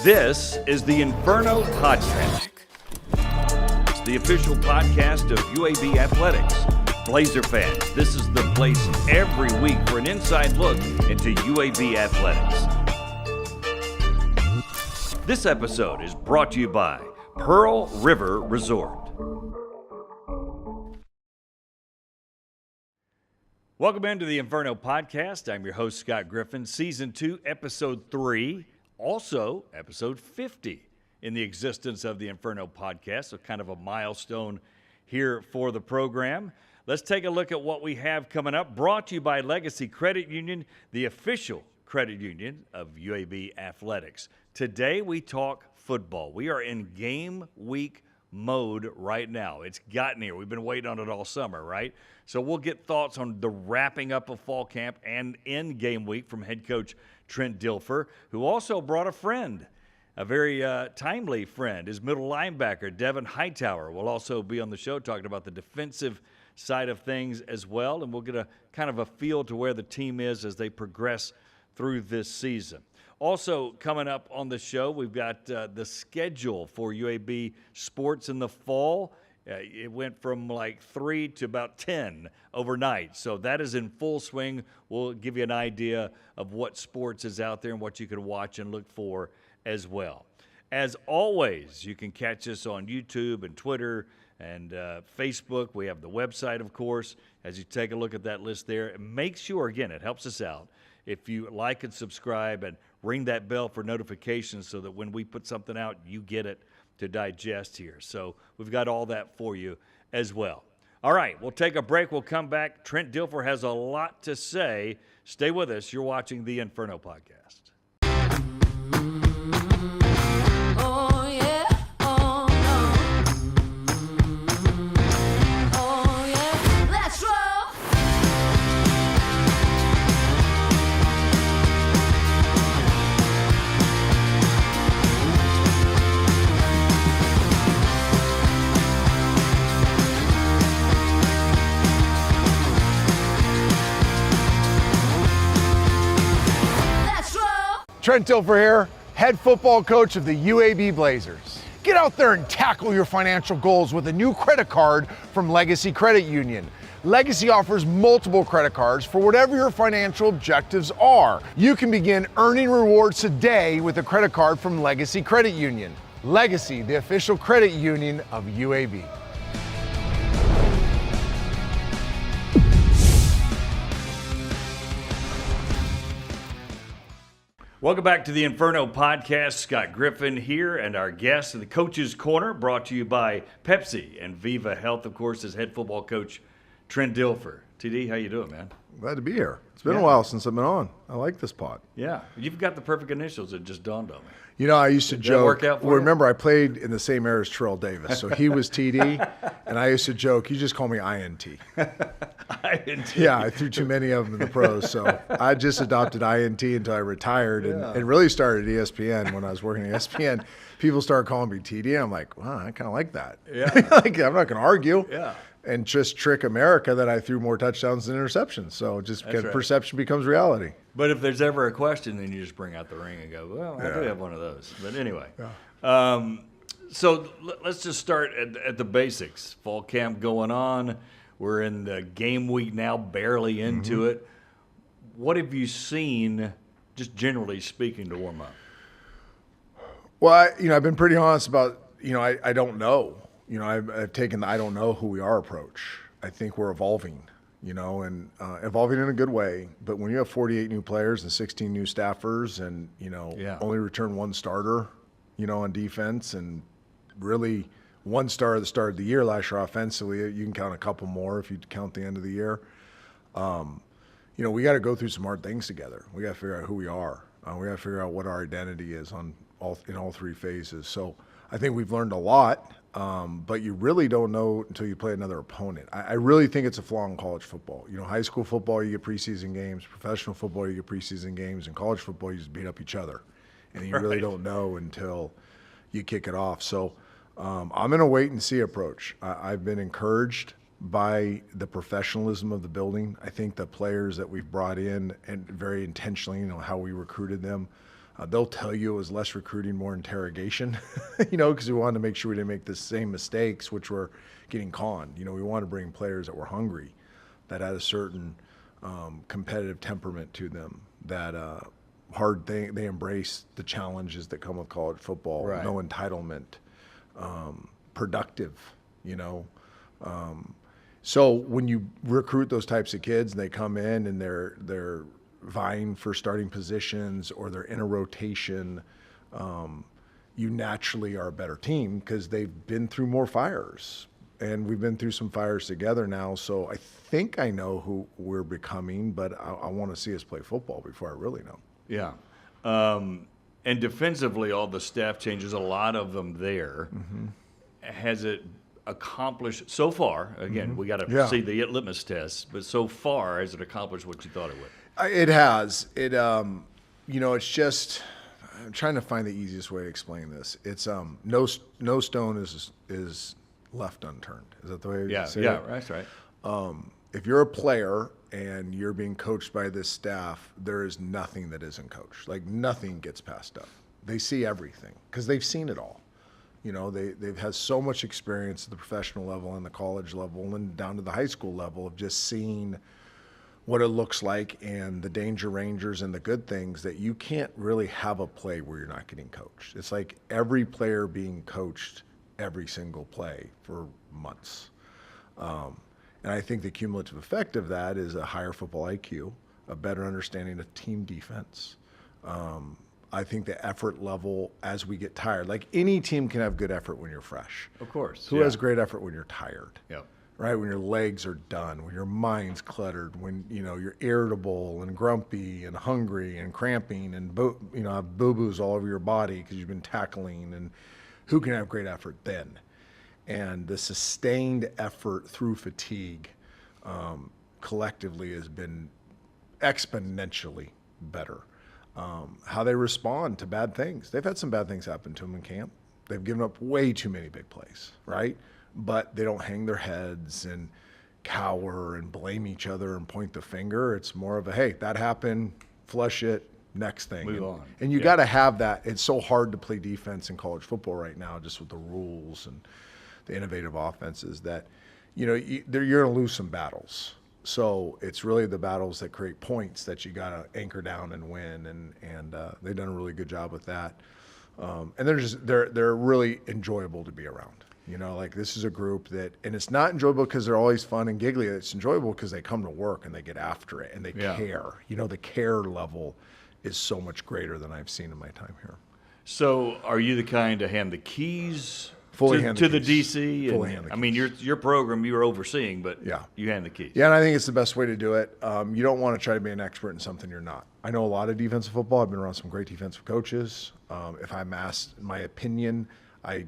This is the Inferno Podcast. It's the official podcast of UAB Athletics. Blazer fans, this is the place every week for an inside look into UAB Athletics. This episode is brought to you by Pearl River Resort. Welcome into the Inferno Podcast. I'm your host, Scott Griffin. Season 2, Episode 3, also Episode 50 in the existence of the Inferno Podcast, so kind of a milestone here for the program. Let's take a look at what we have coming up. Brought to you by Legacy Credit Union, the official credit union of UAB Athletics. Today we talk football. We are in game week mode right now. It's gotten here. We've been waiting on it all summer, right? So we'll get thoughts on the wrapping up of fall camp and in game week from head coach Trent Dilfer, who also brought a friend, a very timely friend. His middle linebacker, Devin Hightower, will also be on the show talking about the defensive side of things as well, and we'll get a kind of a feel to where the team is as they progress through this season. Also coming up on the show, we've got the schedule for UAB sports in the fall. It went from like 3 to about 10 overnight, so that is in full swing. We'll give you an idea of what sports is out there and what you can watch and look for as well. As always, you can catch us on YouTube and Twitter and Facebook. We have the website, of course, as you take a look at that list there. Make sure, again, it helps us out if you like and subscribe and ring that bell for notifications so that when we put something out, you get it to digest here. So we've got all that for you as well. All right, we'll take a break. We'll come back. Trent Dilfer has a lot to say. Stay with us. You're watching the Inferno Podcast. Trent Dilfer here, head football coach of the UAB Blazers. Get out there and tackle your financial goals with a new credit card from Legacy Credit Union. Legacy offers multiple credit cards for whatever your financial objectives are. You can begin earning rewards today with a credit card from Legacy Credit Union. Legacy, the official credit union of UAB. Welcome back to the Inferno Podcast. Scott Griffin here, and our guest in the Coach's Corner, brought to you by Pepsi and Viva Health, of course, is head football coach Trent Dilfer. TD, how you doing, man? Glad to be here. It's been a while since I've been on. I like this pod. Yeah, you've got the perfect initials. It just dawned on me. You know, I used to joke. Work out for you? Remember, I played in the same era as Terrell Davis, so he was TD, and I used to joke, you just call me INT. INT. Yeah, I threw too many of them in the pros, so I just adopted INT until I retired and really started at ESPN when I was working at ESPN. People started calling me TD, and I'm like, wow, I kind of like that. Yeah. Like, I'm not going to argue. Yeah. And just trick America that I threw more touchdowns than interceptions. So just That's right. Perception becomes reality. But if there's ever a question, then you just bring out the ring and go, well, I do have one of those. But anyway. So let's just start at the basics. Fall camp going on. We're in the game week now, barely into it. What have you seen, just generally speaking, to warm up? Well, I've been pretty honest about, I don't know. I've taken the I don't know who we are approach. I think we're evolving, and evolving in a good way. But when you have 48 new players and 16 new staffers and, only return one starter, on defense, and really one star at the start of the year last year offensively, you can count a couple more if you count the end of the year. We got to go through some hard things together. We got to figure out who we are. We got to figure out what our identity is in all three phases. So I think we've learned a lot. But you really don't know until you play another opponent. I really think it's a flaw in college football. High school football, you get preseason games. Professional football, you get preseason games. In college football, you just beat up each other. And you really don't know until you kick it off. So I'm in a wait-and-see approach. I've been encouraged by the professionalism of the building. I think the players that we've brought in, and very intentionally, how we recruited them, They'll tell you it was less recruiting, more interrogation, because we wanted to make sure we didn't make the same mistakes, which were getting conned. We wanted to bring players that were hungry, that had a certain competitive temperament to them, that they embrace the challenges that come with college football, right. No entitlement, productive, So when you recruit those types of kids and they come in and they're vying for starting positions or they're in a rotation, you naturally are a better team because they've been through more fires. And we've been through some fires together now, so I think I know who we're becoming, but I want to see us play football before I really know. Yeah. And defensively, all the staff changes, a lot of them there. Mm-hmm. Has it accomplished so far? Again, we got to see the litmus test, but so far, has it accomplished what you thought it would? It has. It's just, I'm trying to find the easiest way to explain this. It's no stone is left unturned. Is that the way you say it? Yeah, that's right. If you're a player and you're being coached by this staff, there is nothing that isn't coached. Like, nothing gets passed up. They see everything because they've seen it all. They've had so much experience at the professional level and the college level and down to the high school level of just seeing what it looks like and the danger rangers and the good things that you can't really have a play where you're not getting coached. It's like every player being coached every single play for months. And I think the cumulative effect of that is a higher football IQ, a better understanding of team defense. I think the effort level as we get tired, like any team can have good effort when you're fresh. Of course. Who has great effort when you're tired? Yeah. Right? When your legs are done, when your mind's cluttered, when, you're irritable and grumpy and hungry and cramping and, have boo-boos all over your body because you've been tackling, and who can have great effort then? And the sustained effort through fatigue collectively has been exponentially better. How they respond to bad things. They've had some bad things happen to them in camp. They've given up way too many big plays, right? But they don't hang their heads and cower and blame each other and point the finger. It's more of a, hey, that happened, flush it, next thing. Move on. And you got to have that. It's so hard to play defense in college football right now, just with the rules and the innovative offenses, that, you're going to lose some battles. So it's really the battles that create points that you got to anchor down and win, and they've done a really good job with that. And they're really enjoyable to be around. This is a group that, and it's not enjoyable because they're always fun and giggly. It's enjoyable because they come to work and they get after it and they care. The care level is so much greater than I've seen in my time here. So are you the kind to hand the keys to the DC? Fully hand the keys. I mean, your program you're overseeing, but Yeah. you hand the keys. Yeah, and I think it's the best way to do it. You don't want to try to be an expert in something you're not. I know a lot of defensive football. I've been around some great defensive coaches. If I'm asked my opinion, I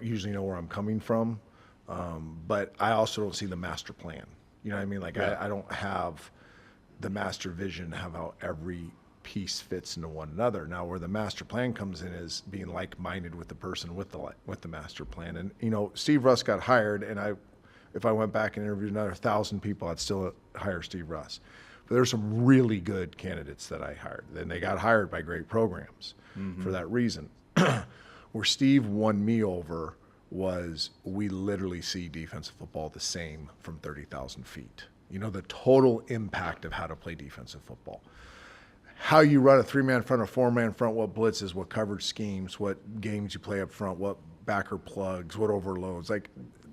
usually know where I'm coming from. But I also don't see the master plan. You know what I mean? I don't have the master vision, have how every piece fits into one another. Now, where the master plan comes in is being like-minded with the person with the master plan. And Steve Russ got hired, and if I went back and interviewed another 1,000 people, I'd still hire Steve Russ. But there's some really good candidates that I hired, and they got hired by great programs for that reason. Where Steve won me over was, we literally see defensive football the same from 30,000 feet. The total impact of how to play defensive football. How you run a 3-man front or 4-man front, what blitzes, what coverage schemes, what games you play up front, what backer plugs, what overloads.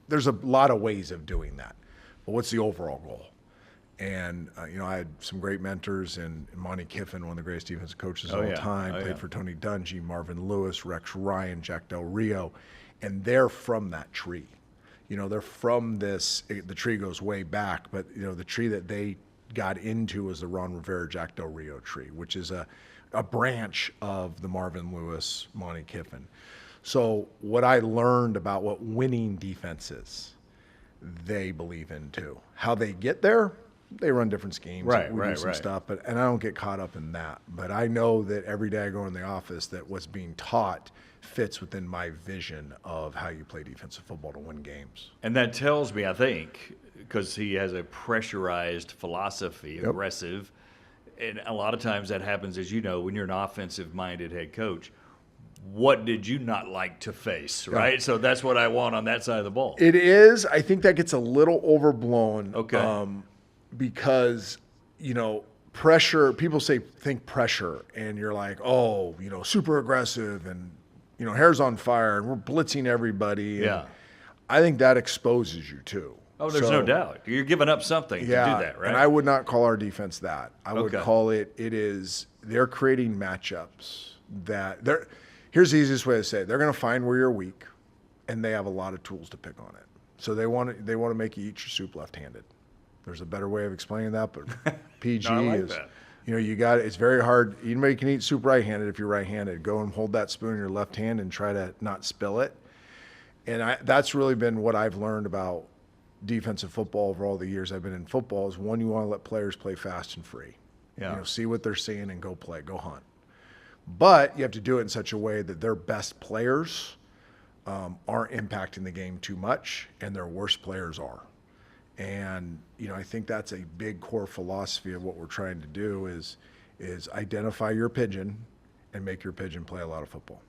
There's a lot of ways of doing that. But what's the overall goal? And, I had some great mentors, and Monty Kiffin, one of the greatest defensive coaches of all time, played for Tony Dungy, Marvin Lewis, Rex Ryan, Jack Del Rio, and they're from that tree. They're from this, the tree goes way back, but, the tree that they got into was the Ron Rivera, Jack Del Rio tree, which is a branch of the Marvin Lewis, Monty Kiffin. So what I learned about what winning defense is, they believe in too. How they get there, they run different schemes. We do some stuff, and I don't get caught up in that. But I know that every day I go in the office that what's being taught fits within my vision of how you play defensive football to win games. And that tells me, I think, because he has a pressurized philosophy, aggressive, and a lot of times that happens, as you know, when you're an offensive-minded head coach. What did you not like to face, right? Yeah. So that's what I want on that side of the ball. It is. I think that gets a little overblown. Okay. Because, pressure, people think pressure, and you're like, oh, super aggressive and, hair's on fire and we're blitzing everybody. Yeah. I think that exposes you too. Oh, there's no doubt. You're giving up something to do that, right? And I would not call our defense that. I would call they're creating matchups that here's the easiest way to say it. They're going to find where you're weak, and they have a lot of tools to pick on it. So they want to make you eat your soup left-handed. There's a better way of explaining that, but PG is that. It's very hard. Anybody can eat soup right-handed if you're right-handed. Go and hold that spoon in your left hand and try to not spill it. And that's really been what I've learned about defensive football over all the years I've been in football is, one, you want to let players play fast and free. Yeah. See what they're seeing and go play, go hunt. But you have to do it in such a way that their best players aren't impacting the game too much and their worst players are. And, I think that's a big core philosophy of what we're trying to do is identify your pigeon and make your pigeon play a lot of football.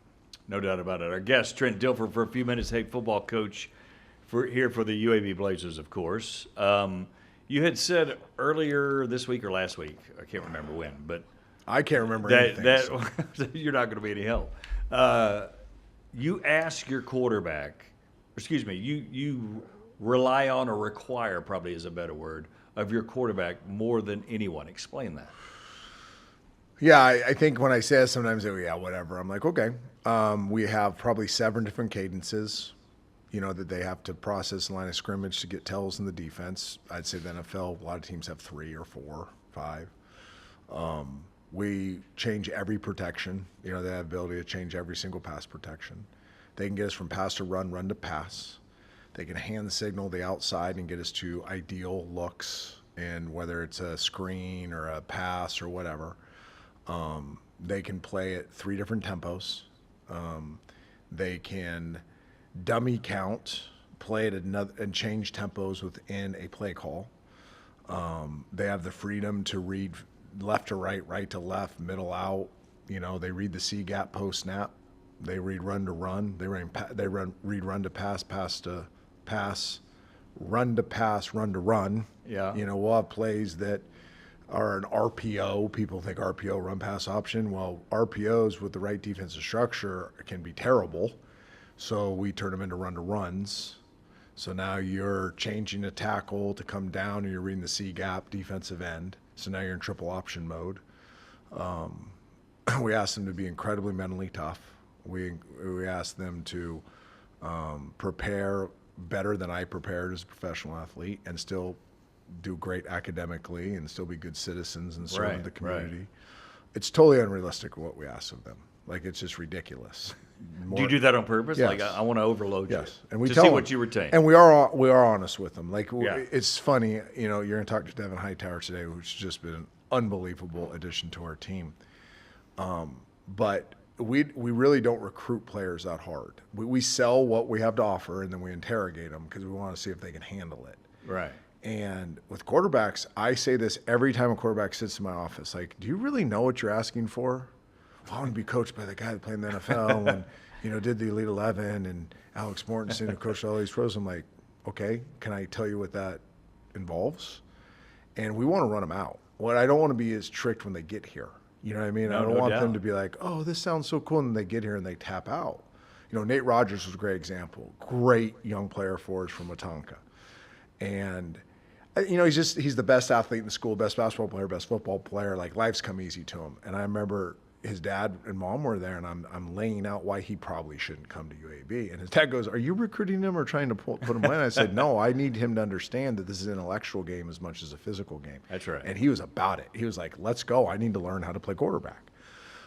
No doubt about it. Our guest, Trent Dilfer, for a few minutes, head football coach here for the UAB Blazers, of course. You had said earlier this week or last week, I can't remember when, but I can't remember anything. So you're not going to be any help. You ask your quarterback, you rely on or require, probably is a better word, of your quarterback more than anyone. Explain that. Yeah, I think when I say it, sometimes they go, yeah, whatever. I'm like, okay. We have probably 7 different cadences, that they have to process in line of scrimmage to get tells in the defense. I'd say the NFL, a lot of teams have 3 or 4, 5. We change every protection. They have the ability to change every single pass protection. They can get us from pass to run, run to pass. They can hand signal the outside and get us to ideal looks, and whether it's a screen or a pass or whatever. They can play at 3 different tempos. They can dummy count, play at another, and change tempos within a play call. They have the freedom to read left to right, right to left, middle out. They read the C gap post snap. They read run to run. They read run to pass, pass to pass, run to pass, run to run. Yeah. We'll have plays that are an RPO. People think RPO, run pass option. Well, RPOs with the right defensive structure can be terrible. So we turn them into run to runs. So now you're changing a tackle to come down and you're reading the C gap defensive end. So now you're in triple option mode. We ask them to be incredibly mentally tough. We ask them to prepare better than I prepared as a professional athlete and still do great academically and still be good citizens and serve the community. Right. It's totally unrealistic what we ask of them. It's just ridiculous. Do you do that on purpose? Yes. I want to overload you. Yes, and we to tell see them, what you retain. And we are honest with them. It's funny. You're going to talk to Devin Hightower today, who's just been an unbelievable addition to our team. But we really don't recruit players that hard. We sell what we have to offer, and then we interrogate them because we want to see if they can handle it. Right. And with quarterbacks, I say this every time a quarterback sits in my office. Do you really know what you're asking for? I want to be coached by the guy that played in the NFL and, did the Elite 11 and Alex Mortensen who coached all these pros. I'm like, okay, can I tell you what that involves? And we want to run them out. What I don't want to be is tricked when they get here. You know what I mean? I don't want them to be like, oh, this sounds so cool, and they get here and they tap out. Nate Rogers was a great example. Great young player for us from Watonka. And, he's the best athlete in the school, best basketball player, best football player. Life's come easy to him. And I remember his dad and mom were there, and I'm laying out why he probably shouldn't come to UAB. And his dad goes, are you recruiting him or trying to put him in? I said, no, I need him to understand that this is an intellectual game as much as a physical game. That's right. And he was about it. He was like, let's go. I need to learn how to play quarterback.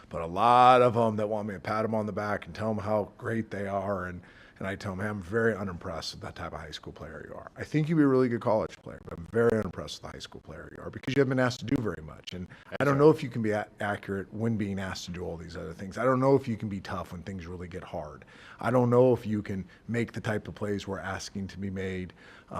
But a lot of them that want me to pat them on the back and tell them how great they are and And I tell them, hey, I'm very unimpressed with that type of high school player you are. I think you'd be a really good college player, but I'm very unimpressed with the high school player you are because you haven't been asked to do very much. And I don't know if you can be accurate when being asked to do all these other things. I don't know if you can be tough when things really get hard. I don't know if you can make the type of plays we're asking to be made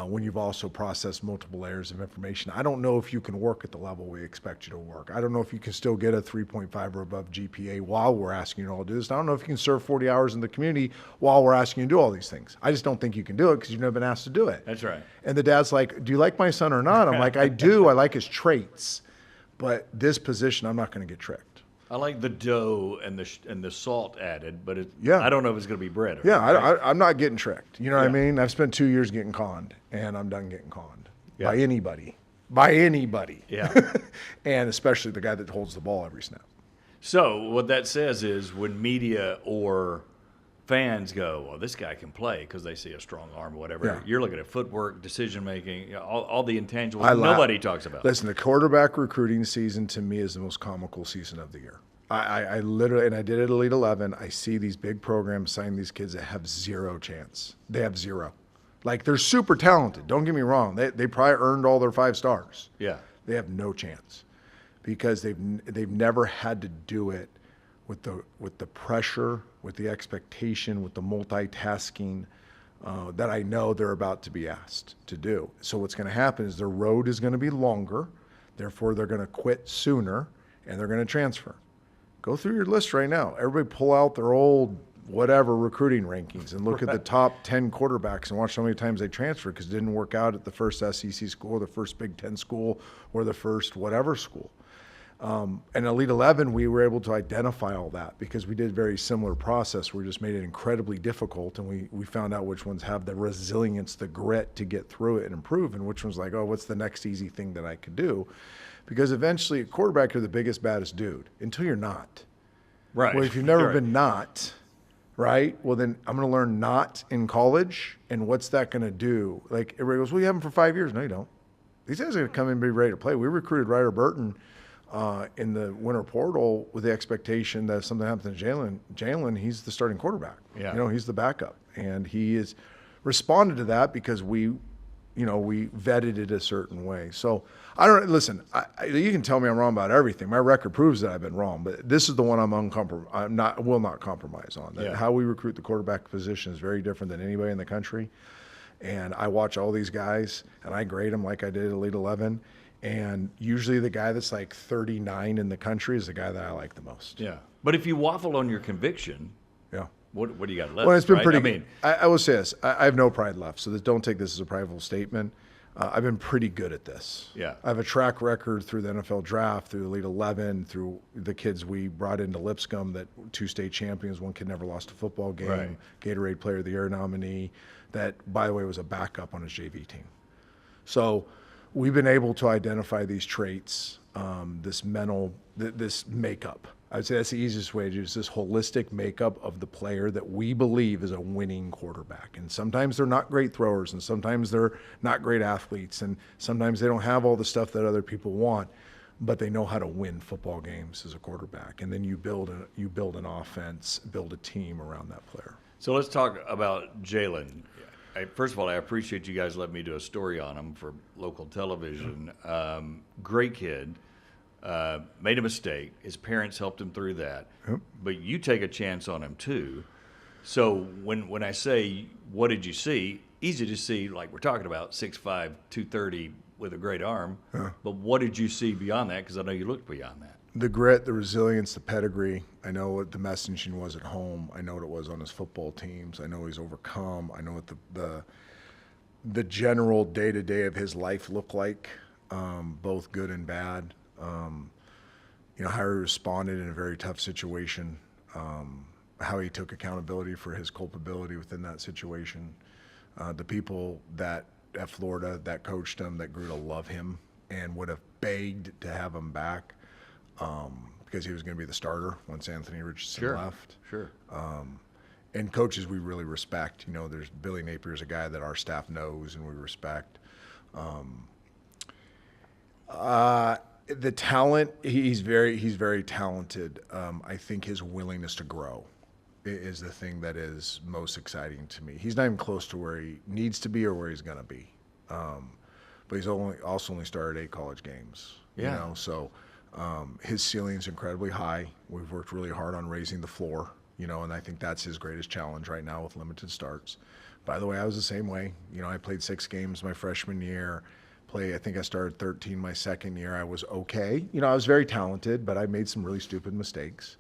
when you've also processed multiple layers of information. I don't know if you can work at the level we expect you to work. I don't know if you can still get a 3.5 or above GPA while we're asking you to all do this. I don't know if you can serve 40 hours in the community while we're asking you to do all these things. I just don't think you can do it because you've never been asked to do it. That's right. And the dad's like, do you like my son or not? I'm like, I do. I like his traits. But this position, I'm not going to get tricked. I like the dough and the salt added, but Yeah. I don't know if it's going to be bread. Yeah, right? I'm not getting tricked. You know what I Yeah. mean? I've spent 2 years getting conned, and I'm done getting conned Yeah. by anybody. By anybody. Yeah. And especially the guy that holds the ball every snap. So what that says is when media or fans go, well, this guy can play because they see a strong arm or whatever. Yeah. You're looking at footwork, decision making, you know, all the intangibles I laugh. nobody talks about. Listen, the quarterback recruiting season to me is the most comical season of the year. I literally, and I did it at Elite 11, I see these big programs sign these kids that have zero chance. They have zero. Like, they're super talented. Don't get me wrong. They probably earned all their 5 stars. Yeah. They have no chance because they've never had to do it with the pressure, with the expectation, with the multitasking that I know they're about to be asked to do. So what's going to happen is their road is going to be longer. Therefore, they're going to quit sooner and they're going to transfer. Go through your list right now. Everybody pull out their old whatever recruiting rankings and look at the top 10 quarterbacks and watch how many times they transferred because it didn't work out at the first SEC school, the first Big Ten school, or the first whatever school. And Elite 11, we were able to identify all that because we did a very similar process. We just made it incredibly difficult, and we found out which ones have the resilience, the grit to get through it and improve, and which ones like, oh, what's the next easy thing that I could do? Because eventually, a quarterback, you're the biggest, baddest dude until you're not. Right. Well, if you've never Right. been not, right? Well, then I'm going to learn not in college, and what's that going to do? Like, everybody goes, well, you have him for 5 years. No, you don't. These guys are going to come in and be ready to play. We recruited Ryder Burton in the winter portal with the expectation that if something happens to Jalen, he's the starting quarterback. Yeah. You know, he's the backup. And he has responded to that because we vetted it a certain way. So I don't listen. You can tell me I'm wrong about everything. My record proves that I've been wrong, but this is the one will not compromise on. That Yeah. How we recruit the quarterback position is very different than anybody in the country. And I watch all these guys and I grade them like I did at Elite 11. And usually the guy that's like 39 in the country is the guy that I like the most. Yeah. But if you waffle on your conviction, Yeah. what do you got left? Well, it's been right? pretty I good. mean, I will say this. I have no pride left, so don't take this as a prideful statement. I've been pretty good at this. Yeah. I have a track record through the NFL draft, through Elite 11, through the kids we brought into Lipscomb, that 2 state champions, one kid never lost a football game, Right. Gatorade Player of the Year nominee, that, by the way, was a backup on his JV team. So we've been able to identify these traits, this makeup. I would say that's the easiest way to do it, is this holistic makeup of the player that we believe is a winning quarterback. And sometimes they're not great throwers, and sometimes they're not great athletes, and sometimes they don't have all the stuff that other people want, but they know how to win football games as a quarterback. And then you build an offense, build a team around that player. so let's talk about Jalen. First of all, I appreciate you guys letting me do a story on him for local television. Great kid. Made a mistake. His parents helped him through that. Yep. But you take a chance on him too. So when I say, what did you see? Easy to see, like we're talking about, 6'5", 230 with a great arm. Yeah. But what did you see beyond that? Because I know you looked beyond that. The grit, the resilience, the pedigree. I know what the messaging was at home. I know what it was on his football teams. I know he's overcome. I know what the general day-to-day of his life looked like, both good and bad. How he responded in a very tough situation, how he took accountability for his culpability within that situation. The people that at Florida that coached him, that grew to love him and would have begged to have him back. Because he was going to be the starter once Anthony Richardson left. Sure. And coaches we really respect. There's Billy Napier's a guy that our staff knows and we respect. The talent, he's very talented. I think his willingness to grow is the thing that is most exciting to me. He's not even close to where he needs to be or where he's going to be. But he's also only started 8 college games. Yeah. You know, so his ceiling's incredibly high. We've worked really hard on raising the floor, you know, and I think that's his greatest challenge right now with limited starts. By the way, I was the same way. You know, I played 6 games my freshman year. I think I started 13 my second year. I was okay. You know, I was very talented, but I made some really stupid mistakes.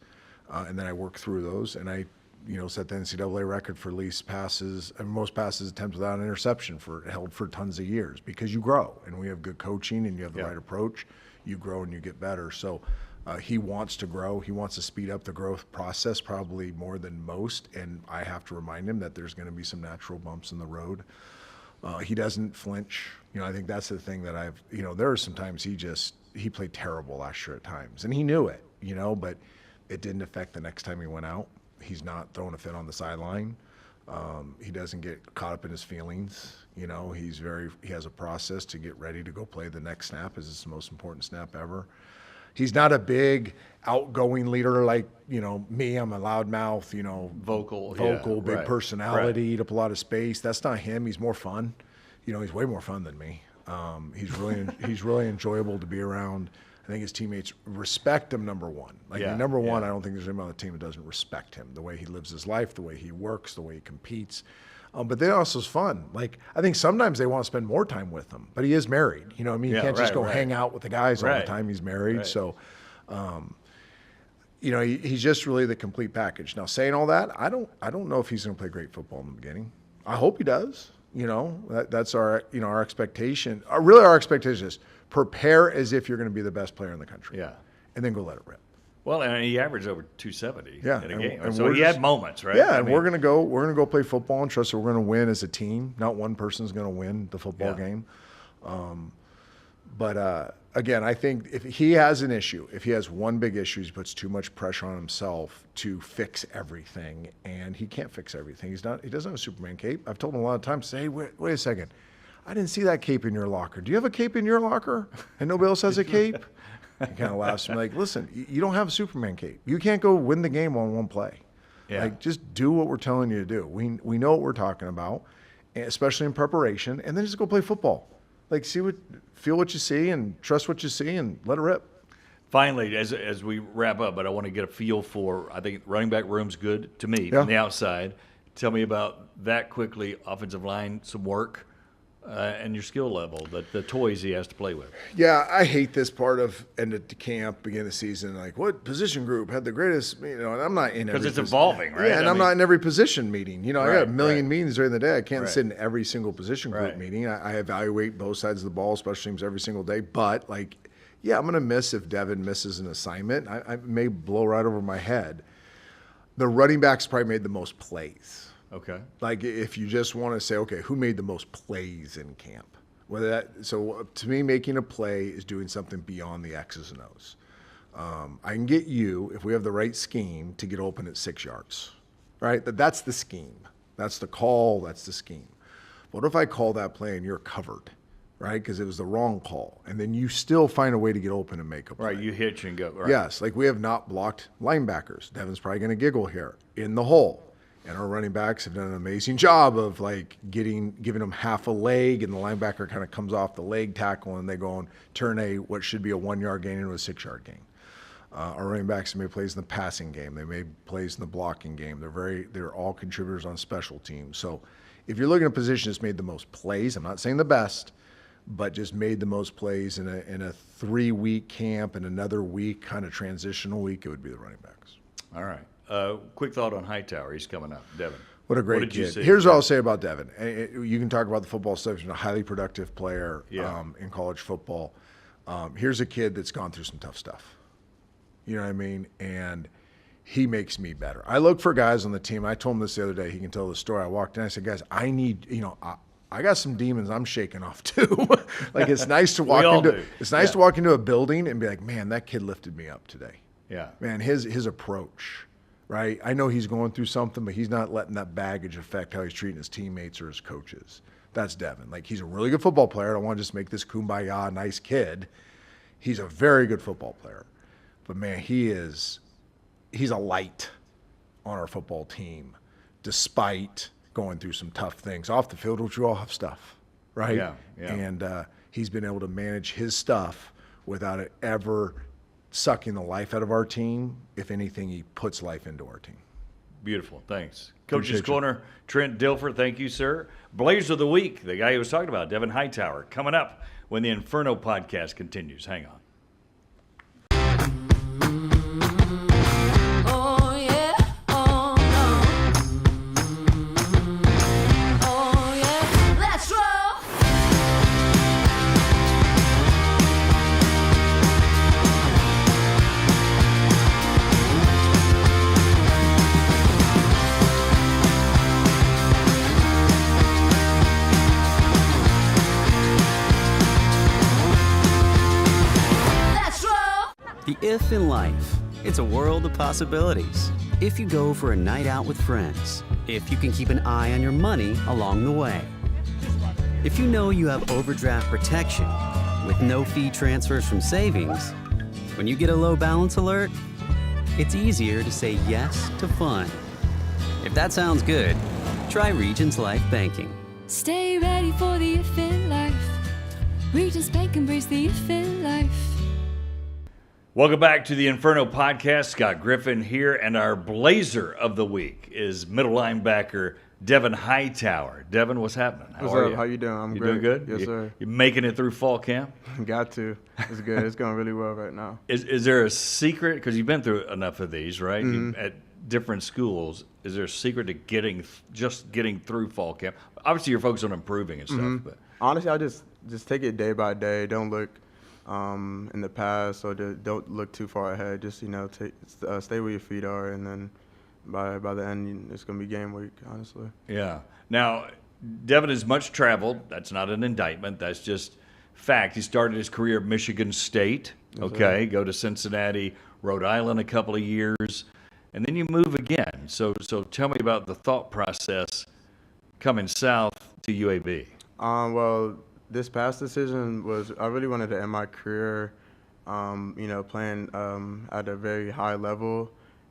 And then I worked through those, and I, you know, set the NCAA record for least passes and most passes attempted without an interception held for tons of years, because you grow, and we have good coaching and you have the right approach. You grow and you get better. So he wants to grow. He wants to speed up the growth process probably more than most, and I have to remind him that there's going to be some natural bumps in the road. He doesn't flinch. You know, I think that's the thing that you know, there are some times he played terrible last year at times, and he knew it, you know, but it didn't affect the next time he went out. He's not throwing a fit on the sideline. He doesn't get caught up in his feelings. You know, he has a process to get ready to go play the next snap, as it's the most important snap ever. He's not a big outgoing leader like, you know, me. I'm a loudmouth, you know, vocal, big personality, eat up a lot of space. That's not him. He's more fun. You know, he's way more fun than me. He's really enjoyable to be around. I think his teammates respect him, number one. Number one, I don't think there's anyone on the team that doesn't respect him, the way he lives his life, the way he works, the way he competes. But then also is fun. Like, I think sometimes they want to spend more time with him, but he is married. You know what I mean? You can't just go hang out with the guys all the time. He's married. Right. So, you know, he's just really the complete package. Now, saying all that, I don't know if he's going to play great football in the beginning. I hope he does. You know, that's our expectation. Really, our expectation is prepare as if you're going to be the best player in the country. Yeah. And then go let it rip. Well, and he averaged over 270 in a game. And so he had moments, right? Yeah, we're going to go play football and trust that we're going to win as a team. Not one person's going to win the football game. But again, I think if he has an issue, if he has one big issue, he puts too much pressure on himself to fix everything, and he can't fix everything. He doesn't have a Superman cape. I've told him a lot of times, hey, wait a second. I didn't see that cape in your locker. Do you have a cape in your locker? And nobody else has a cape? He kind of laughs at me like, listen, you don't have a Superman cape. You can't go win the game on one play. Yeah. Like, just do what we're telling you to do. We know what we're talking about, especially in preparation, and then just go play football. Like, feel what you see and trust what you see and let it rip. Finally, as we wrap up, but I want to get a feel for, I think running back room's good to me from the outside. Tell me about that quickly, offensive line, some work. And your skill level, the toys he has to play with. Yeah, I hate this part of end of camp, beginning of season. Like, what position group had the greatest? You know, and I'm not in every. Because it's evolving, right? Yeah, and I'm not in every position meeting. You know, I got a million meetings during the day. I can't sit in every single position group meeting. I evaluate both sides of the ball, special teams, every single day. But like, yeah, I'm gonna miss if Devin misses an assignment. I may blow right over my head. The running backs probably made the most plays. Okay. Like, if you just want to say, okay, who made the most plays in camp? So to me, making a play is doing something beyond the X's and O's. I can get you, if we have the right scheme, to get open at 6 yards, right? That's the scheme. That's the call. That's the scheme. What if I call that play and you're covered, right? Because it was the wrong call. And then you still find a way to get open and make a play. Right, you hitch and go. Right. Yes, like we have not blocked linebackers. Devin's probably going to giggle here, in the hole. And our running backs have done an amazing job of like giving them half a leg, and the linebacker kind of comes off the leg tackle, and they go and turn what should be a 1 yard gain into a 6 yard gain. Our running backs have made plays in the passing game. They made plays in the blocking game. They're all contributors on special teams. So if you're looking at a position that's made the most plays, I'm not saying the best, but just made the most plays in a 3-week camp and another week, kind of transitional week, it would be the running backs. All right. Quick thought on Hightower. He's coming up. Devin. What a great kid. Here's what I'll say about Devin. You can talk about the football stuff. He's a highly productive player in college football. Here's a kid that's gone through some tough stuff. You know what I mean? And he makes me better. I look for guys on the team. I told him this the other day. He can tell the story. I walked in. I said, guys, I need, I got some demons I'm shaking off too. Like, it's nice to walk to walk into a building and be like, man, that kid lifted me up today. Yeah. Man, his approach. Right? I know he's going through something, but he's not letting that baggage affect how he's treating his teammates or his coaches. That's Devin. Like, he's a really good football player. I don't want to just make this kumbaya nice kid. He's a very good football player. But, man, he's a light on our football team, despite going through some tough things. Off the field, which we all have stuff, right? Yeah. And he's been able to manage his stuff without it ever sucking the life out of our team. If anything, he puts life into our team. Beautiful. Thanks. Coach's Appreciate you. Corner, Trent Dilfer, thank you, sir. Blazer of the Week, the guy who was talking about, Devin Hightower, coming up when the Inferno podcast continues. Hang on. Oh yeah, oh no. Oh yeah, let's roll. Let's roll. The if in life. It's a world of possibilities. If you go for a night out with friends. If you can keep an eye on your money along the way. If you know you have overdraft protection with no fee transfers from savings. When you get a low balance alert, it's easier to say yes to fun. If that sounds good, try Regions Life Banking. Stay ready for the if in life. Regents Bank, embrace the if in life. Welcome back to the Inferno podcast. Scott Griffin here, and our Blazer of the Week is middle linebacker Devin Hightower. Devin, what's happening? What's are up? you? How you doing? I'm You great. doing good? Yes, sir. You making it through fall camp? Got to. It's good. It's going really well right now. Is there a secret? Because you've been through enough of these, right? Mm-hmm. At different schools. Is there a secret to getting through fall camp? Obviously, you're focused on improving and stuff, Mm-hmm. but Honestly, I just take it day by day. Don't look in the past or don't look too far ahead. Just stay where your feet are, and then by the end, it's gonna be game week. Honestly. yeah. Now, Devin is much traveled. That's not an indictment. That's just fact. He started his career at Michigan State. Okay, go to Cincinnati, Rhode Island a couple of years, and then you move again. So tell me about the thought process coming south to UAB. Well, this past decision was I really wanted to end my career, playing at a very high level,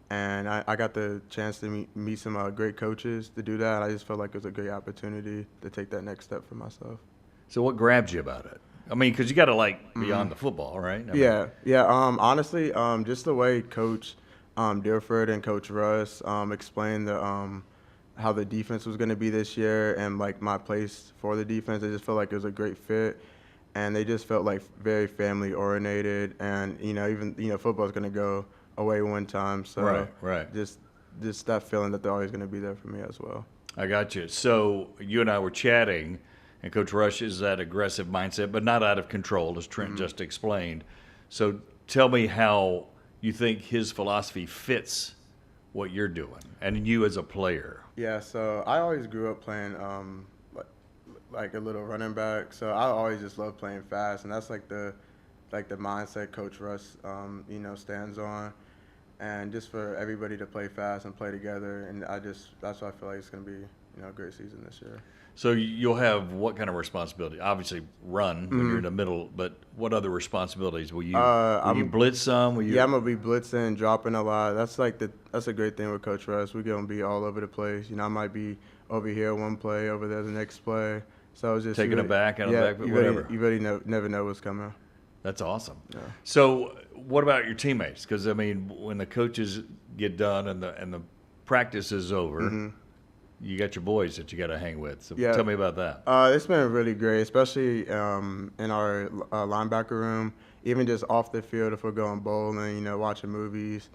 and I got the chance to meet some great coaches to do that. I just felt like it was a great opportunity to take that next step for myself. So what grabbed you about it? I mean, because you got to like beyond the football, right? I mean, Yeah. Honestly, just the way Coach Dilfer and Coach Russ explained how the defense was going to be this year and like my place for the defense, I just felt like it was a great fit, and they just felt like very family oriented, and even football is going to go away one time, so Right. Just that feeling that they're always going to be there for me as well. I got you. So you and I were chatting, and Coach Rush is that aggressive mindset, but not out of control, as Trent just explained. So tell me how you think his philosophy fits what you're doing and you as a player. Yeah, so I always grew up playing like a little running back. So I always just loved playing fast, and that's like the mindset Coach Russ stands on, and just for everybody to play fast and play together. And that's why I feel like it's gonna be a great season this year. So you'll have what kind of responsibility? Obviously, run when you're in the middle, but what other responsibilities will you? Will you blitz some? Will you? Yeah, I'm gonna be blitzing, dropping a lot. That's a great thing with Coach Russ. We're gonna be all over the place. I might be over here one play, over there the next play. So it's just Taking it back, out of the back, but whatever. You really never know what's coming. That's awesome. Yeah. So what about your teammates? Because I mean, when the coaches get done and the practice is over, you got your boys that you got to hang with. So Yeah. tell me about that. It's been really great, especially in our linebacker room. Even just off the field, if we're going bowling, watching movies,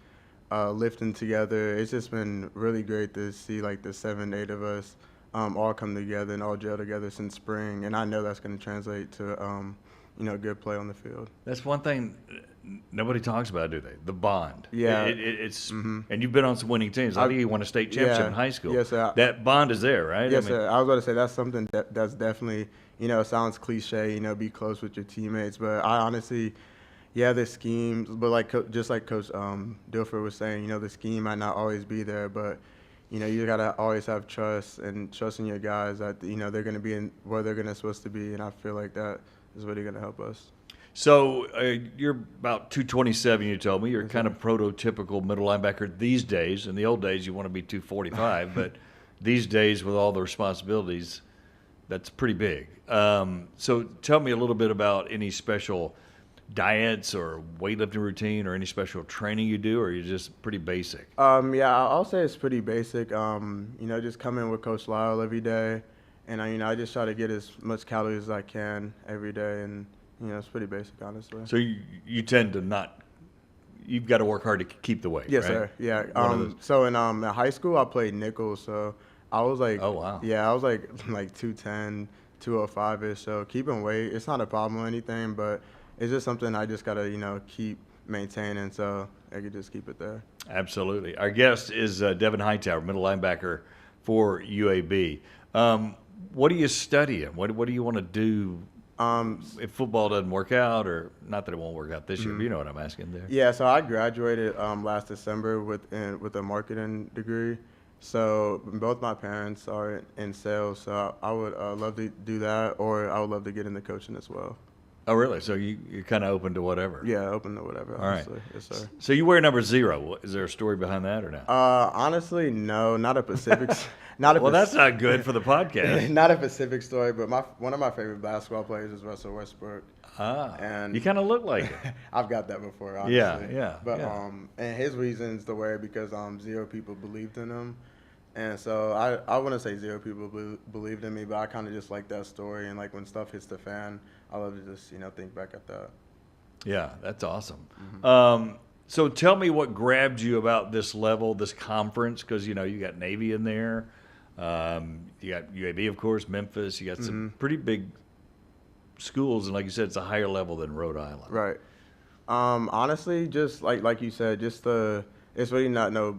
lifting together. It's just been really great to see like the 7, 8 of us all come together and all gel together since spring. And I know that's going to translate to good play on the field. That's one thing nobody talks about, do they? The bond. Yeah. It's and you've been on some winning teams. I think you won a state championship Yeah. in high school. Yes, sir. That bond is there, right? Yes, sir. I was going to say that's something that's definitely, it sounds cliche, be close with your teammates. But I honestly, the schemes, but just like Coach Dilfer was saying, the scheme might not always be there, but you got to always have trust and trust in your guys that, they're going to be in where they're going to supposed to be. And I feel like that is really going to help us. So you're about 227, you told me. You're kind of prototypical middle linebacker these days. In the old days, you want to be 245, but these days with all the responsibilities, that's pretty big. So tell me a little bit about any special diets or weightlifting routine or any special training you do, or are you just pretty basic? Yeah, I'll say it's pretty basic. Just come in with Coach Lyle every day, and I just try to get as much calories as I can every day, and it's pretty basic, honestly. So you tend to not. You've got to work hard to keep the weight. Yes, right? sir. Yeah. So in high school, I played nickel, so I was like, oh wow. Yeah, I was like 210, 205ish. So keeping weight, it's not a problem or anything, but it's just something I just gotta keep maintaining, so I could just keep it there. Absolutely. Our guest is Devin Hightower, middle linebacker for UAB. What are you studying? What do you want to do? If football doesn't work out, or not that it won't work out this year, but you know what I'm asking there. Yeah, so I graduated last December with a marketing degree. So both my parents are in sales, so I would love to do that, or I would love to get into coaching as well. Oh, really? So you're kind of open to whatever? Yeah, open to whatever, honestly. All right. Yes, sir. So you wear number 0. Is there a story behind that or not? Honestly, no, not a Pacific. Well, that's not good for the podcast. Not a Pacific story, but one of my favorite basketball players is Russell Westbrook. And you kind of look like it. I've got that before, honestly. Yeah. But and his reasons to wear it because 0 people believed in him. And so I wouldn't say 0 people believed in me, but I kind of just like that story. And like when stuff hits the fan, I love to just think back at that. Yeah, that's awesome. Mm-hmm. So tell me what grabbed you about this level, this conference, because you got Navy in there, you got UAB of course, Memphis. You got some pretty big schools, and like you said, it's a higher level than Rhode Island. Right. Honestly, just like you said, it's really not no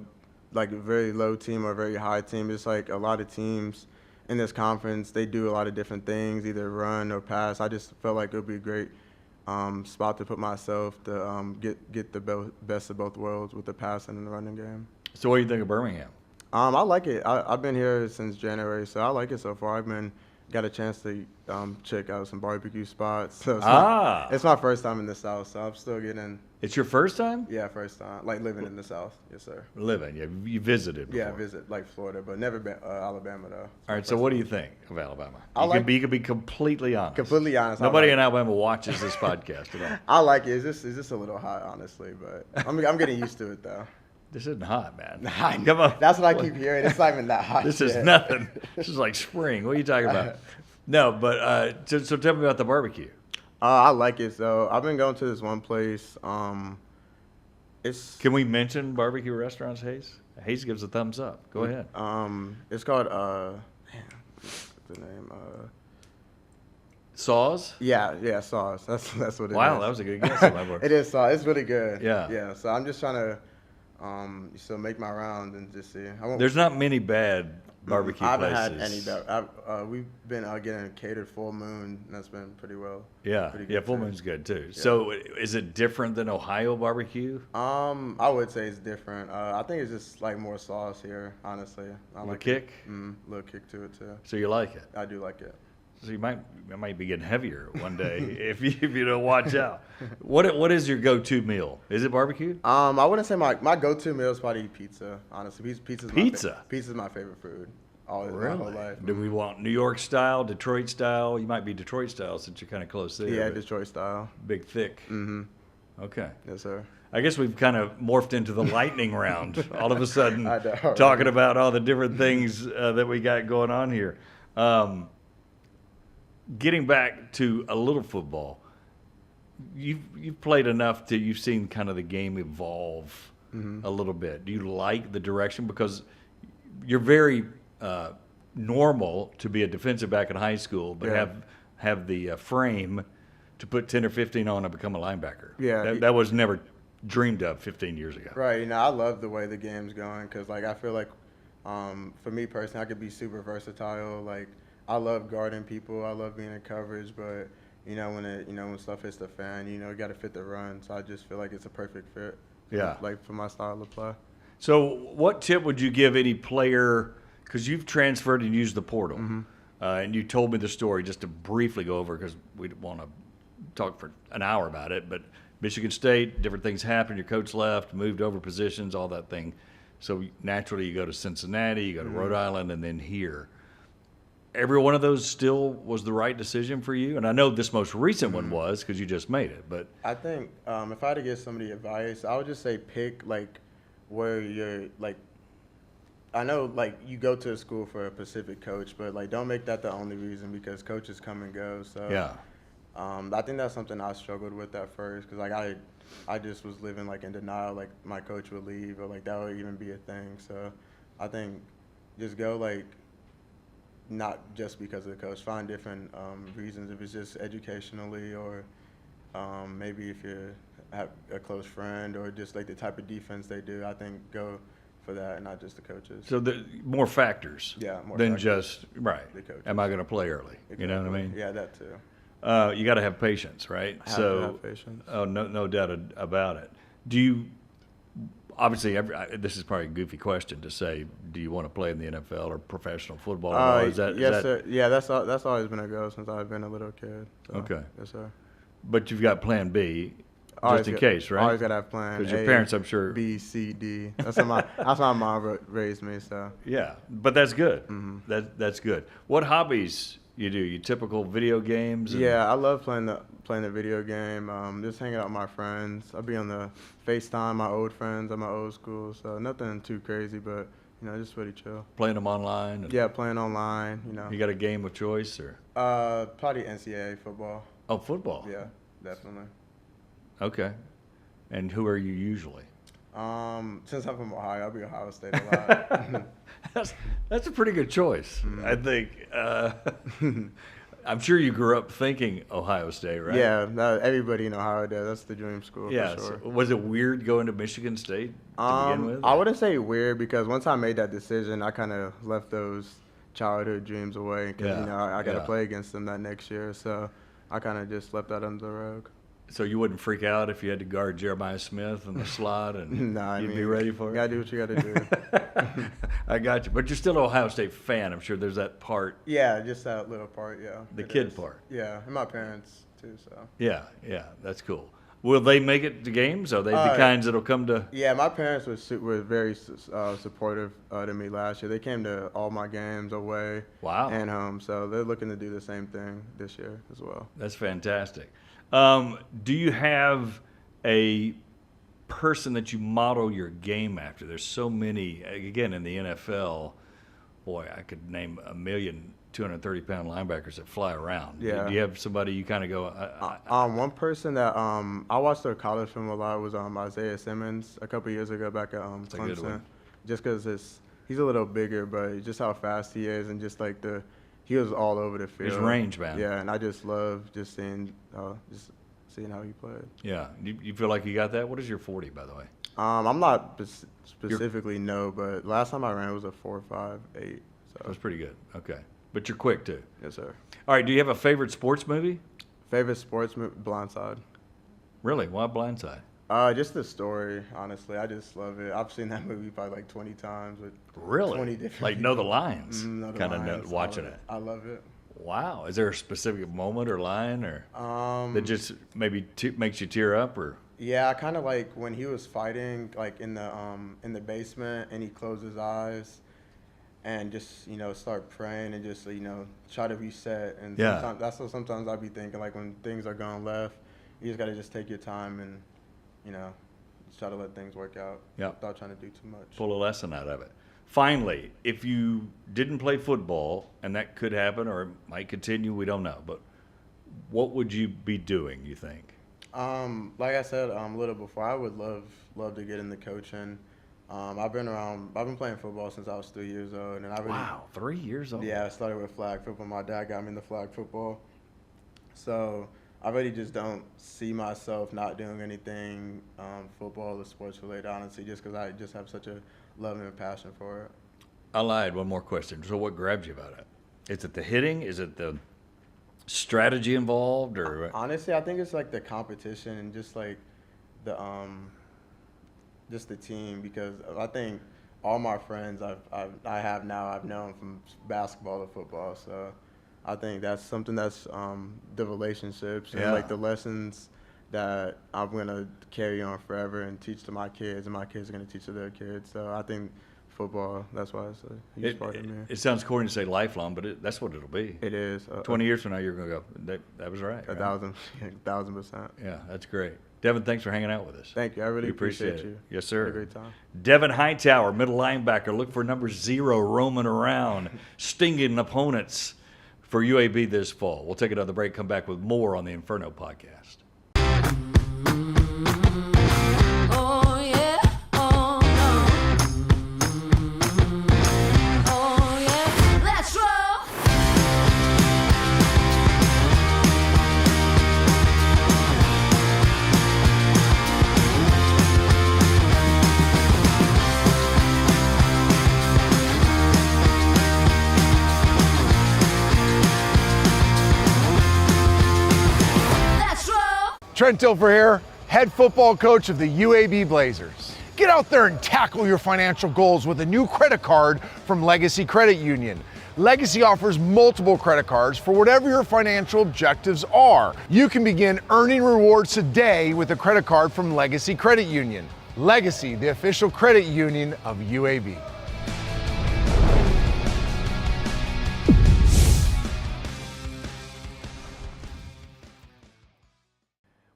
like a very low team or a very high team. It's like a lot of teams in this conference, they do a lot of different things, either run or pass. I just felt like it would be a great spot to put myself to get the best of both worlds with the passing and the running game. So what do you think of Birmingham? I like it. I've been here since January, so I like it so far. Got a chance to check out some barbecue spots. So it's my first time in the South, so I'm still getting. It's your first time? Yeah, first time. Like living in the South. Yes, sir. Living. Yeah, you visited before. Yeah, I visit like Florida, but never been Alabama though. All right. So what do you think of Alabama? You can be completely honest. Completely honest. Nobody in Alabama watches this podcast at all. I like it. It's just a little hot, honestly, but I'm getting used to it though. This isn't hot, man. Come on. That's what I keep hearing. It's not even that hot. This is nothing. This is like spring. What are you talking about? No, but so tell me about the barbecue. I like it. So I've been going to this one place. Can we mention barbecue restaurants, Hayes? Hayes gives a thumbs up. Go ahead. It's called what's the name? Saws? Yeah, Saws. That's what it is. Wow, that was a good guess on my part. It is Saws. It's really good. Yeah. Yeah. So I'm just trying to so make my round and just see. There's not many bad barbecue places. I haven't had any bad. We've been getting catered Full Moon, and that's been pretty well. Yeah, Full Moon's good too. Yeah. So is it different than Ohio barbecue? I would say it's different. I think it's just like more sauce here, honestly. Little kick? Little kick to it too. So you like it? I do like it. So you might be getting heavier one day if you don't watch out. What is your go-to meal? Is it barbecue? I wouldn't say my go-to meal is probably pizza. Honestly, pizza's my favorite food. My whole life. Do we want New York style, Detroit style? You might be Detroit style since you're kind of close there. Yeah, Detroit style. Big, thick. Okay. Yes, sir. I guess we've kind of morphed into the lightning round all of a sudden, talking about all the different things that we got going on here. Getting back to a little football, you've played enough you've seen kind of the game evolve a little bit. Do you like the direction? Because you're very normal to be a defensive back in high school, but have the frame to put 10 or 15 on and become a linebacker. Yeah. That was never dreamed of 15 years ago. Right. I love the way the game's going because, I feel like for me personally, I could be super versatile. I love guarding people. I love being in coverage, but when stuff hits the fan, you got to fit the run. So I just feel like it's a perfect fit. Yeah. For my style of play. So what tip would you give any player? Because you've transferred and used the portal, and you told me the story just to briefly go over because we want to talk for an hour about it, but Michigan State, different things happened. Your coach left, moved over positions, all that thing. So naturally, you go to Cincinnati, you go to Rhode Island, and then here. Every one of those still was the right decision for you? And I know this most recent one was because you just made it. But I think if I had to give somebody advice, I would just say pick, like, where you're, like, I know, like, you go to a school for a specific coach, but, like, don't make that the only reason because coaches come and go. So yeah. I think that's something I struggled with at first because, like, I just was living, like, in denial, like, my coach would leave or, like, that would even be a thing. So I think just go, like, not just because of the coach. Find different reasons, if it's just educationally or maybe if you have a close friend or just, like, the type of defense they do. I think go for that and not just the coaches. So more factors than factors. Just, right, The coaches. Am I going to play early? Exactly. You know what I mean? Yeah, that too. You got to have patience, right? I have to have patience. Oh, no doubt about it. Do you, obviously, this is probably a goofy question to say, do you want to play in the NFL or professional football? Yes, sir. Yeah, that's always been a goal since I've been a little kid. So, okay. Yes, sir. But you've got plan B, Always just in case, right? Always got to have plan Because your A, parents, I'm sure. B, C, D. That's how my mom raised me, so. Yeah, but that's good. Mm-hmm. That's good. What hobbies you do? You typical video games? Yeah, I love playing the video game. Just hanging out with my friends. I'll be on the FaceTime, my old friends at my old school. So nothing too crazy, but just really chill. Playing them online? Yeah, playing online. You got a game of choice or? Probably NCAA football. Oh, football. Yeah, definitely. Okay. And who are you usually? Since I'm from Ohio, I'll be Ohio State a lot. That's a pretty good choice. I think. I'm sure you grew up thinking Ohio State, right? Yeah, everybody in Ohio does. That's the dream school yeah, for sure. So was it weird going to Michigan State to begin with? I wouldn't say weird because once I made that decision, I kind of left those childhood dreams away because I got to play against them that next year. So I kind of just left that under the rug. So you wouldn't freak out if you had to guard Jeremiah Smith in the slot and you'd be ready for it? You got to do what you got to do. I got you. But you're still an Ohio State fan. I'm sure there's that part. Yeah, just that little part, yeah. The kid part. Yeah, and my parents too, so. Yeah, that's cool. Will they make it to games? Are they the kinds that'll come to? Yeah, my parents were very supportive to me last year. They came to all my games away and home, so they're looking to do the same thing this year as well. That's fantastic. Do you have a person that you model your game after? There's so many, again, in the NFL, boy, I could name 1,000,000 230-pound linebackers that fly around. Yeah. Do you have somebody you kind of go? One person that I watched their college film a lot was Isaiah Simmons a couple years ago back at Clemson. Just because he's a little bigger, but just how fast he is and just like he was all over the field. His range, man. Yeah, and I just love just seeing how he played. Yeah. You feel like you got that? What is your 40, by the way? I'm not specifically but last time I ran it was a 4.58. So that's pretty good. Okay. But you're quick, too. Yes, sir. All right. Do you have a favorite sports movie? Favorite sports movie? Blindside. Really? Why Blindside? Just the story, honestly. I just love it. I've seen that movie probably like 20 times with 20 different like people. Know the lines? Know the kind lines. of watching it. I love it. Wow. Is there a specific moment or line or that just maybe makes you tear up or? Yeah, I kind of like when he was fighting like in the basement and he closed his eyes and just, start praying and just, try to reset. And sometimes, that's what sometimes I'd be thinking, like when things are going left, you just got to just take your time and, just try to let things work out without trying to do too much. Pull a lesson out of it. Finally, if you didn't play football, and that could happen or it might continue, we don't know, but what would you be doing, you think? Like I said a little before, I would love to get into coaching. I've been playing football since I was 3 years old. And 3 years old? Yeah, I started with flag football. My dad got me into flag football. So I really just don't see myself not doing anything football or sports related, honestly, just because I just have such a love and a passion for it. I lied. One more question. So what grabs you about it? Is it the hitting? Is it the strategy involved? Or honestly, I think it's like the competition and just like the team, because I think all my friends I have now I've known from basketball to football. So I think that's something that's the relationships Yeah. and like the lessons that I'm gonna carry on forever and teach to my kids, and my kids are gonna teach to their kids. So I think football, that's why it's a huge part of me. It sounds corny to say lifelong, but that's what it'll be. It is. 20 years from now, you're going to go, that was right. A 1,000%. Yeah, that's great. Devin, thanks for hanging out with us. Thank you. I really We appreciate appreciate it. you. Yes, sir. Had a great time. Devin Hightower, middle linebacker. Look for number 0 roaming around, stinging opponents for UAB this fall. We'll take another break, come back with more on the Inferno Podcast. Oh yeah, oh no. Oh yeah, let's roll. Let's roll. Trent Dilfer here, head football coach of the UAB Blazers. Get out there and tackle your financial goals with a new credit card from Legacy Credit Union. Legacy offers multiple credit cards for whatever your financial objectives are. You can begin earning rewards today with a credit card from Legacy Credit Union. Legacy, the official credit union of UAB.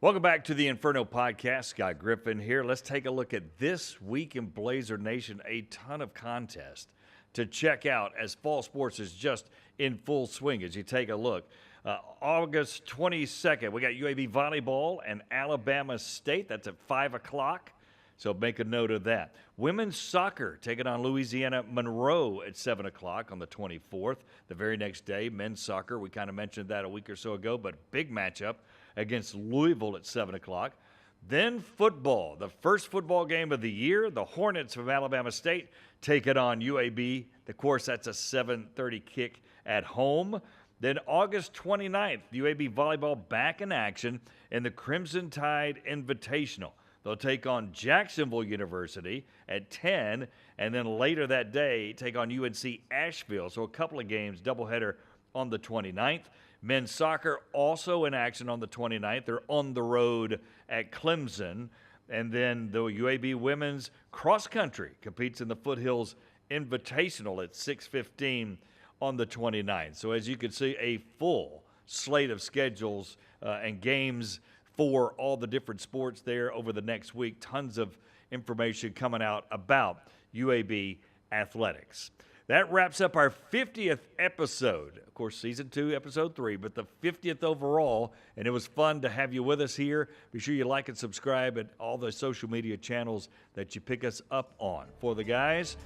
Welcome back to the Inferno Podcast. Scott Griffin here. Let's take a look at this week in Blazer Nation. A ton of contests to check out as fall sports is just in full swing as you take a look. August 22nd, we got UAB Volleyball and Alabama State. That's at 5 o'clock, so make a note of that. Women's soccer taking on Louisiana Monroe at 7 o'clock on the 24th. The very next day, men's soccer, we kind of mentioned that a week or so ago, but big matchup against Louisville at 7 o'clock. Then football, the first football game of the year. The Hornets from Alabama State take it on UAB. Of course, that's a 7:30 kick at home. Then August 29th, UAB Volleyball back in action in the Crimson Tide Invitational. They'll take on Jacksonville University at 10, and then later that day take on UNC Asheville. So a couple of games, doubleheader on the 29th. Men's soccer also in action on the 29th. They're on the road at Clemson. And then the UAB women's cross country competes in the Foothills Invitational at 6:15 on the 29th. So as you can see, a full slate of schedules and games for all the different sports there over the next week. Tons of information coming out about UAB athletics. That wraps up our 50th episode. Of course, Season 2, Episode 3, but the 50th overall, and it was fun to have you with us here. Be sure you like and subscribe at all the social media channels that you pick us up on. For the guys,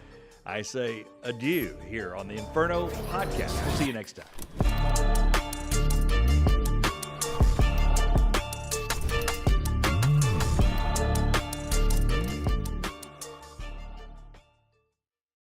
I say adieu here on the Inferno Podcast. We'll see you next time.